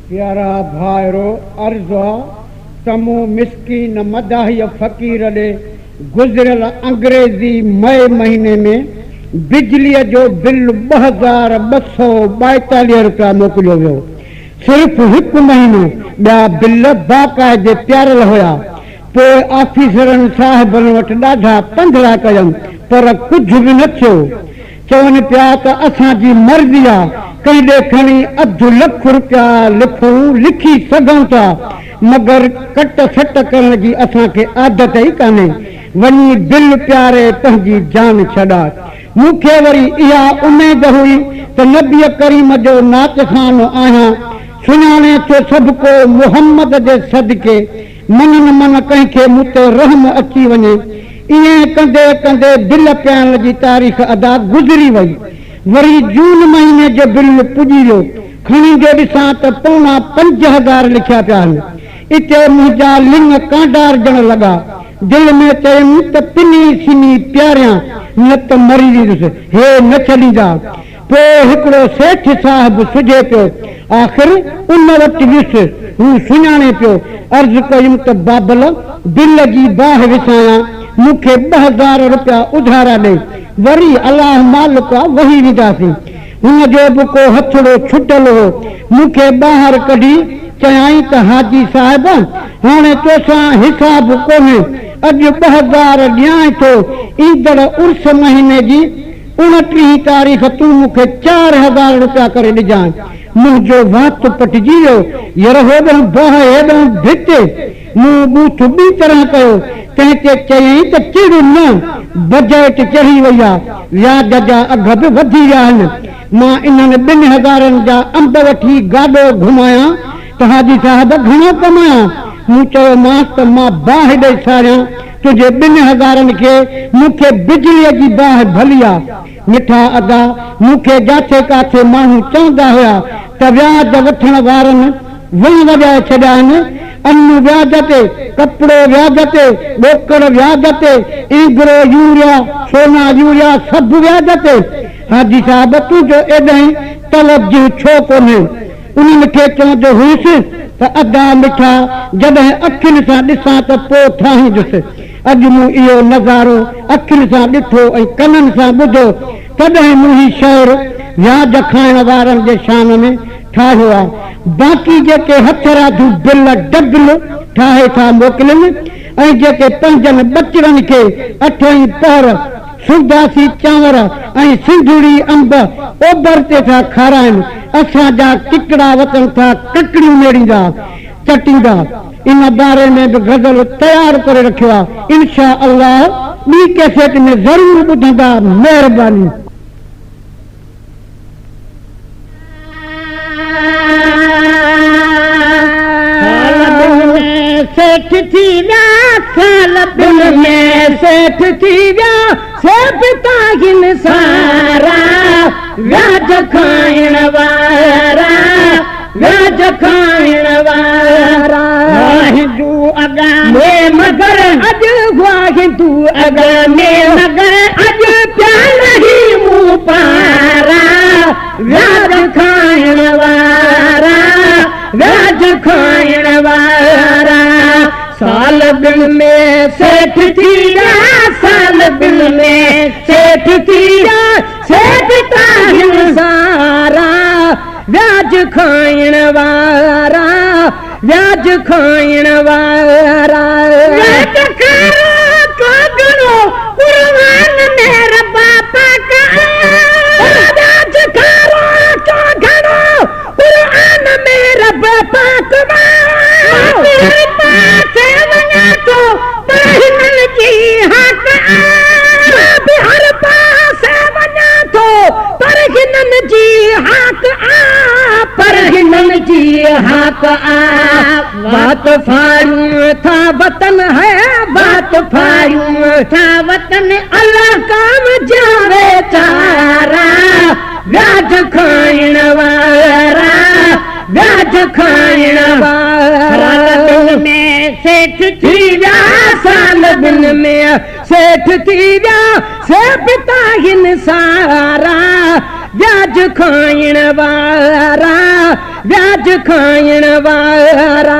प्यारा भाइरो अर्ज़ आहे तमो मिस्कीन मदाही फ़क़ीर ॾे गुज़िरियल अंग्रेज़ी मई महीने में बिजलीअ जो बिल 2242 रुपया मोकिलियो वियो। सिर्फ़ हिकु महीनो ॿिया बिल बाक़ाइदे प्यारियल हुया। पोइ ऑफिसरनि साहिबनि वटि ॾाढा पंधरा कयमि पर कुझु बि न थियो। चवनि पिया त असांजी मर्ज़ी आहे, कंहिं ॾे खणी अधु लख रुपया लिखी सघूं था, मगर कट सट करण जी असांखे आदत ई कान्हे। वञी बिल प्यारे पंहिंजी जान छॾा। मूंखे वरी इहा उमेद हुई त नबी करीम जो नाचखानो आहियां, सुञाणे थो सभु को मुहम्मद जे सदके, मन न मन कंहिंखे मूं ते रहम अची वञे। ईअं कंदे कंदे बिल पियारण जी तारीख़ अदा गुज़री वई। वरी जून महीने जो बिल पुॼी वियो। खणी जो ॾिसां त 5,000 लिखिया पिया आहिनि। इते मुंहिंजा लिंग कांडारजण लॻा। दिलि में चयमि त पिनी सिनी प्यारियां, न त मरी वेंदुसि, हे न छॾींदा। पोइ हिकिड़ो सेठ साहिबु सुझे पियो। आख़िर उन वटि वियुसि, हू सुञाणे पियो। अर्ज़ु कयुमि त बाबल बिल जी बाहि विसायां, मूंखे 2,000 रुपया उधारा ॾे, वरी अलाह मालिक वही वेंदासीं। हुनजो बि को हथड़ो छुटल हो। मूंखे ॿाहिरि कढी चयाई त हाजी साहिब, हाणे तोसां हिसाब कोन्हे, अॼु 2,000 ॾियां थो। ईंदड़ उर्स महीने जी 29 तारीख़ तूं मूंखे 4,000 रुपया करे ॾिजांइ। मुंहिंजो वात पटिजी वियो। यार हेॾां बाहि हेॾां भित। मूं बूथ ॿी तरह कयो। तंहिं ते चयईं त चिड़ न, बजट चढ़ी वई आहे, व्याज जा अघ बि वधी विया आहिनि। मां इन्हनि 2,000 जा अंब वठी गाॾो घुमायां त हाजी साहिब घणो कमायां। मूं चयोमांसि त मां बाहि ॾेई सारियां तुंहिंजे 2,000 खे, मूंखे बिजलीअ जी बाहि भली आहे। मिठा अदा मूंखे जाथे काथे माण्हू चवंदा हुया त व्याज वठण वारनि वण वॼाए छॾिया आहिनि। अनु व्याज ते, कपिड़ो व्याज ते, ॿोकड़ व्याज ते, ईगरो यूरिया, सोना यूरिया सभु व्याज ते। हाजी साहिब तुंहिंजो एॾाई तवजो छो कोन्हे? उन्हनि खे चवंदो हुयुसि त अदा मिठा जॾहिं अखियुनि सां ॾिसां त पोइ ठाहींदुसि। अॼु मूं इहो नज़ारो अखियुनि सां ॾिठो ऐं कननि सां ॿुधो, तॾहिं मूं ही शहर व्याज खाइण वारनि जे शान में ठाहियो आहे। बाक़ी जेके हथराधू बिल डबल ठाहे था मोकिलनि ऐं जेके 5 बचड़नि खे 8 पहर सुरदासी चांवर ऐं सिंधुड़ी अंब ओभर ते था खाराइनि, असांजा किकड़ा वतन था ककड़ियूं मेड़ींदा चटींदा। इन बारे में बि गज़ल तयारु करे रखियो आहे। इंशा अल्लाह ॿी कैसेट में ज़रूरु ॿुधंदा। महिरबानी। सेठ थी विया साल बिल में, सेठ थी विया से पिता हिन सारा, व्याज खाइण वारा, व्याज खाइण वारा। हिंदू अगा में मगर अॼु हुआ हिंदू अगा में मगर अॼु प्यार ही मूं पारा, व्याज खाइण वारा, व्याज खाइण वारा। साल बिल में सेठ थी विया, साल बिल में सेठ थी विया से पिता हिन सारा, व्याज खाइण वारा, व्याज खाइण वारा। व्याज खाओ तो घणो कुर्बान मेरा बापा का, व्याज खाओ तो घणो कुर्बान मेरा बापा का। तो परहिनन जी हक हर पासे वञा थो, परहिनन जी हक परहिनन जी हक बात फाड़ूं था वतन है, बात फाड़ूं था वतन, अल्लाह काम जावे चारा, व्याज खाइण वारा, व्याज खाइण वारा। में सेठ थी विया साल बिल में, सेठ थी विया से पिता हिन सारा, व्याज खाइण वारा, व्याज व्याज खाइण वारा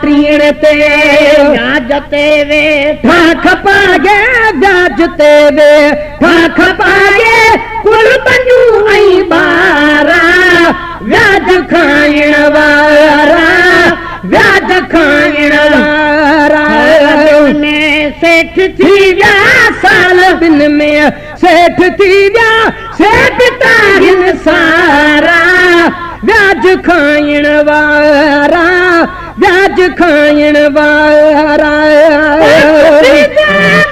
टीण ते व्याज ते वे ठाख पागे व्याज ते वे ठाख पागे कुल बनू ऐं बारा व्याज खाइण वारा व्याज खाइण वारा में सेठ थी विया साल बिन में सेठ थी विया सेठ ताहिन सारा व्याज खाइण वारा व्याज खाइण वारा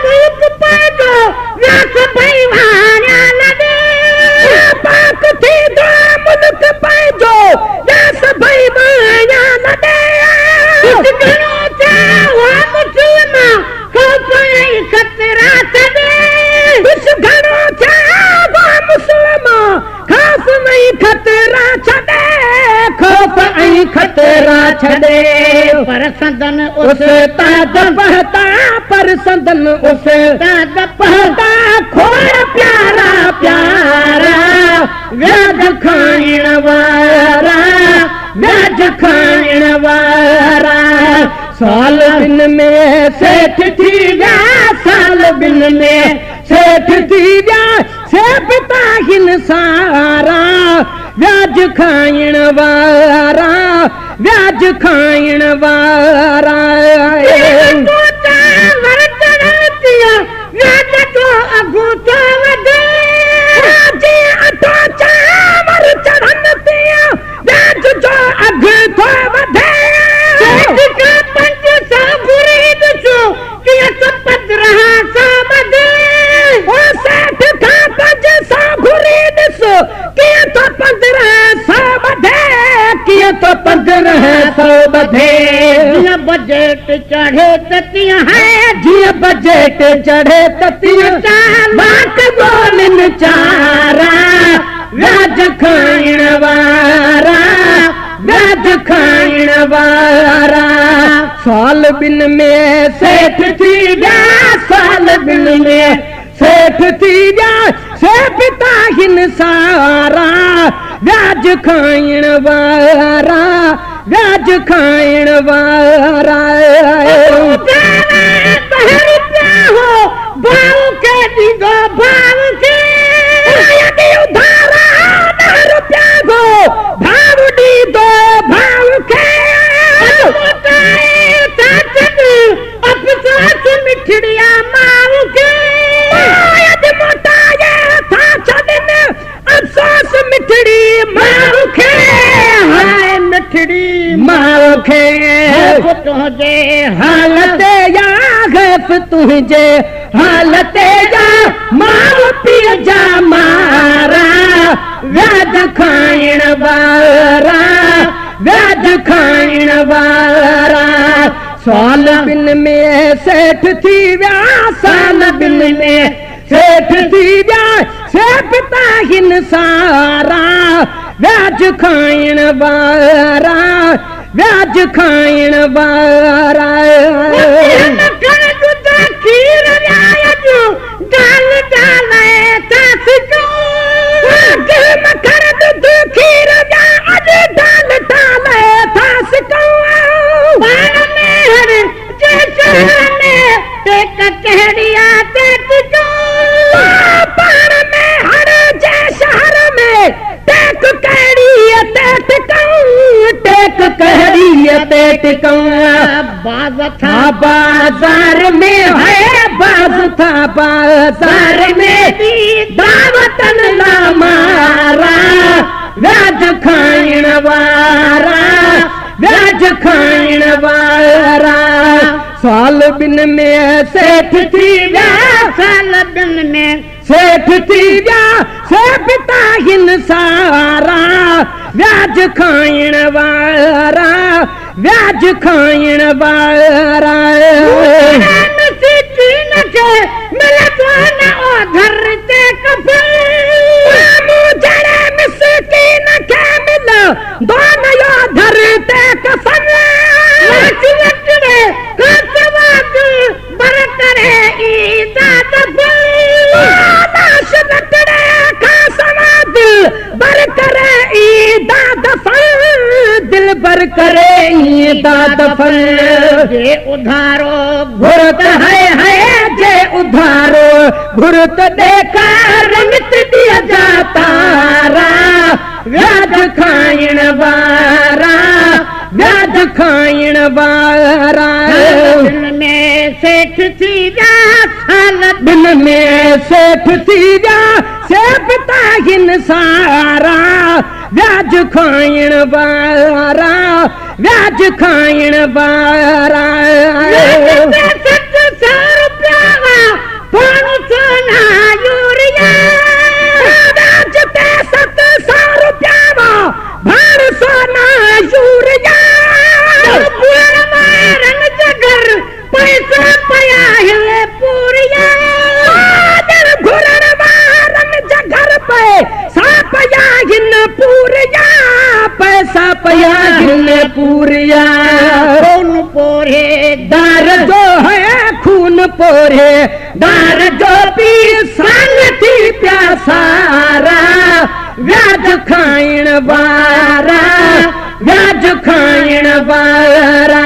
मुल्क पैदो व्याज भई वारा लगे पाक थी दो मुल्क पैदो व्याज भई वारा लगे कुछ घणो चाहो मुसलमान खौफ ऐं खतरा छॾे कुछ घणो चाहो मुसलमान खौफ ऐं खतरा छॾे खौफ ऐं खतरा छॾे पर संदन उस्ताद पढ़ता पर संदन उस्ताद पढ़ता खोड़ प्यारा प्यारा व्याज खाइण वारा व्याज खाइण वारा साल बिन में सेठ थी विया साल बिन में सेठ थी विया से पिता हिन सारा व्याज खाइण वारा व्याज खाइण वारा व्याज जो अघु तो वधे अठो चांवर चढ़न ते व्याज जो अघु तो वधे बजट चढ़े ततिया है जिया बजट चढ़े ततिया लाख गोलिन चारा व्याज खाइण वारा व्याज खाइण वारा साल बिन में सेठ थी विया साल बिन में सेठ थी विया से पिता हिन सारा व्याज खाइण वारा व्याज खाइण वारा भाव के दीगो भाव के उधारा 10 रुपया गो भाव दी दो भाव के अफसोस मिठड़िया माव के मोटाए था छड़न अफसोस मिठड़ी माव के हाय मिठड़ी माव के तुझे हालत या गैफ तुझे हालत या माव पी जा मारा व्याज खाइण वारा व्याज खाइण वारा साल बिन में सेठ थी विया साल बिन में सेठ थी विया से पिता हिन सारा व्याज खाइण वारा व्याज खाइण वारा खीर डाल डाले खीर डाल कहड़िया पाण में हर जे शहर में टेक कहड़िया टेक कहड़िया बाज था बाजार में है बाज था बाजार में दावतन ला मारा व्याज खाइण वारा व्याज खाइण वारा साल बिन में सेठ थी विया साल बिन में सेठ थी विया से पिता हिन सारा व्याज खाइण वारा व्याज खाइण वारा दिल बर करे दाद फल जे उधारो घुरत है जे उधारो घुरत देखा रंगत दिया जातारा व्याज खाइण वारा व्याज खाइण वारा दिन में सेठ थी जा साल दिन में सेठ थी जा से पिता हिन सारा व्याज खाइण वारा व्याज खाइण वारा पैसा पया हिन पूरिया खून पोरे दार जो है खून पोरे दार जो पी संगति प्यासारा व्याज खाइण वारा व्याज खाइण वारा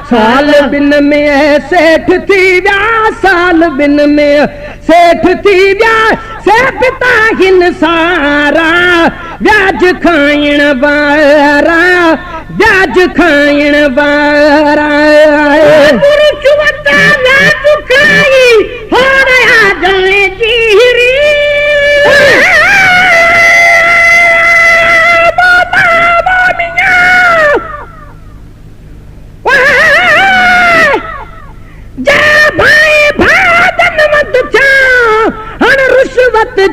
साल बिन में सेठ थी व्या साल बिन में सेठ थी व्या से पिता हिन सारा व्याज खाइण वारा व्याज खाइण वारा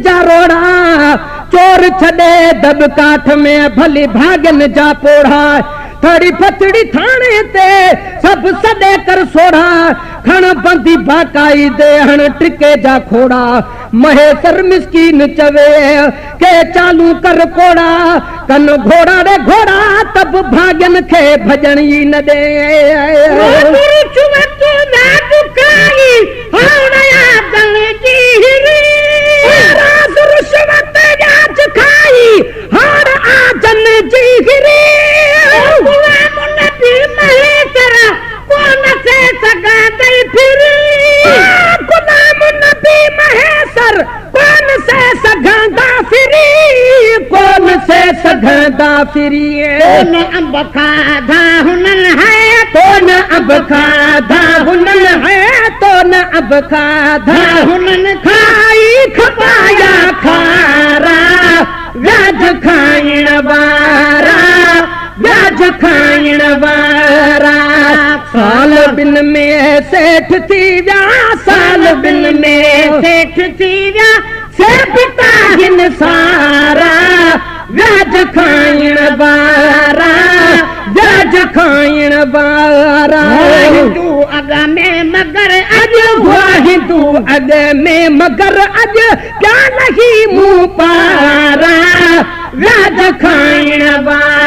जारोड़ा चोर छड़े दब काठ में भली भागन जा पोड़ा थड़ी पतड़ी थाने ते सब सदे कर सोड़ा खण बंदी बाकाई दे हण टिके जा खोड़ा महेसर मिस्कीन चवे के चालू कर कोड़ा कन घोड़ा रे घोड़ा तब भागन खे भजन ही न दे फिरी कौन अब खाधा हुनन है कौन अब खाधा हुनन है तो न अब खाधा हुनन खाई खपाया खारा व्याज खाइण वारा व्याज खाइण वारा साल बिन में सेठ थी व्या साल बिन में सेठ थी व्या से पिता हिन सारा व्याज खाइण वारा व्याज खाइण वारा हिंदू अग में मगर अज हिंदू अग में मगर अज क्या नहीं मुँह पारा व्याज खाइण वारा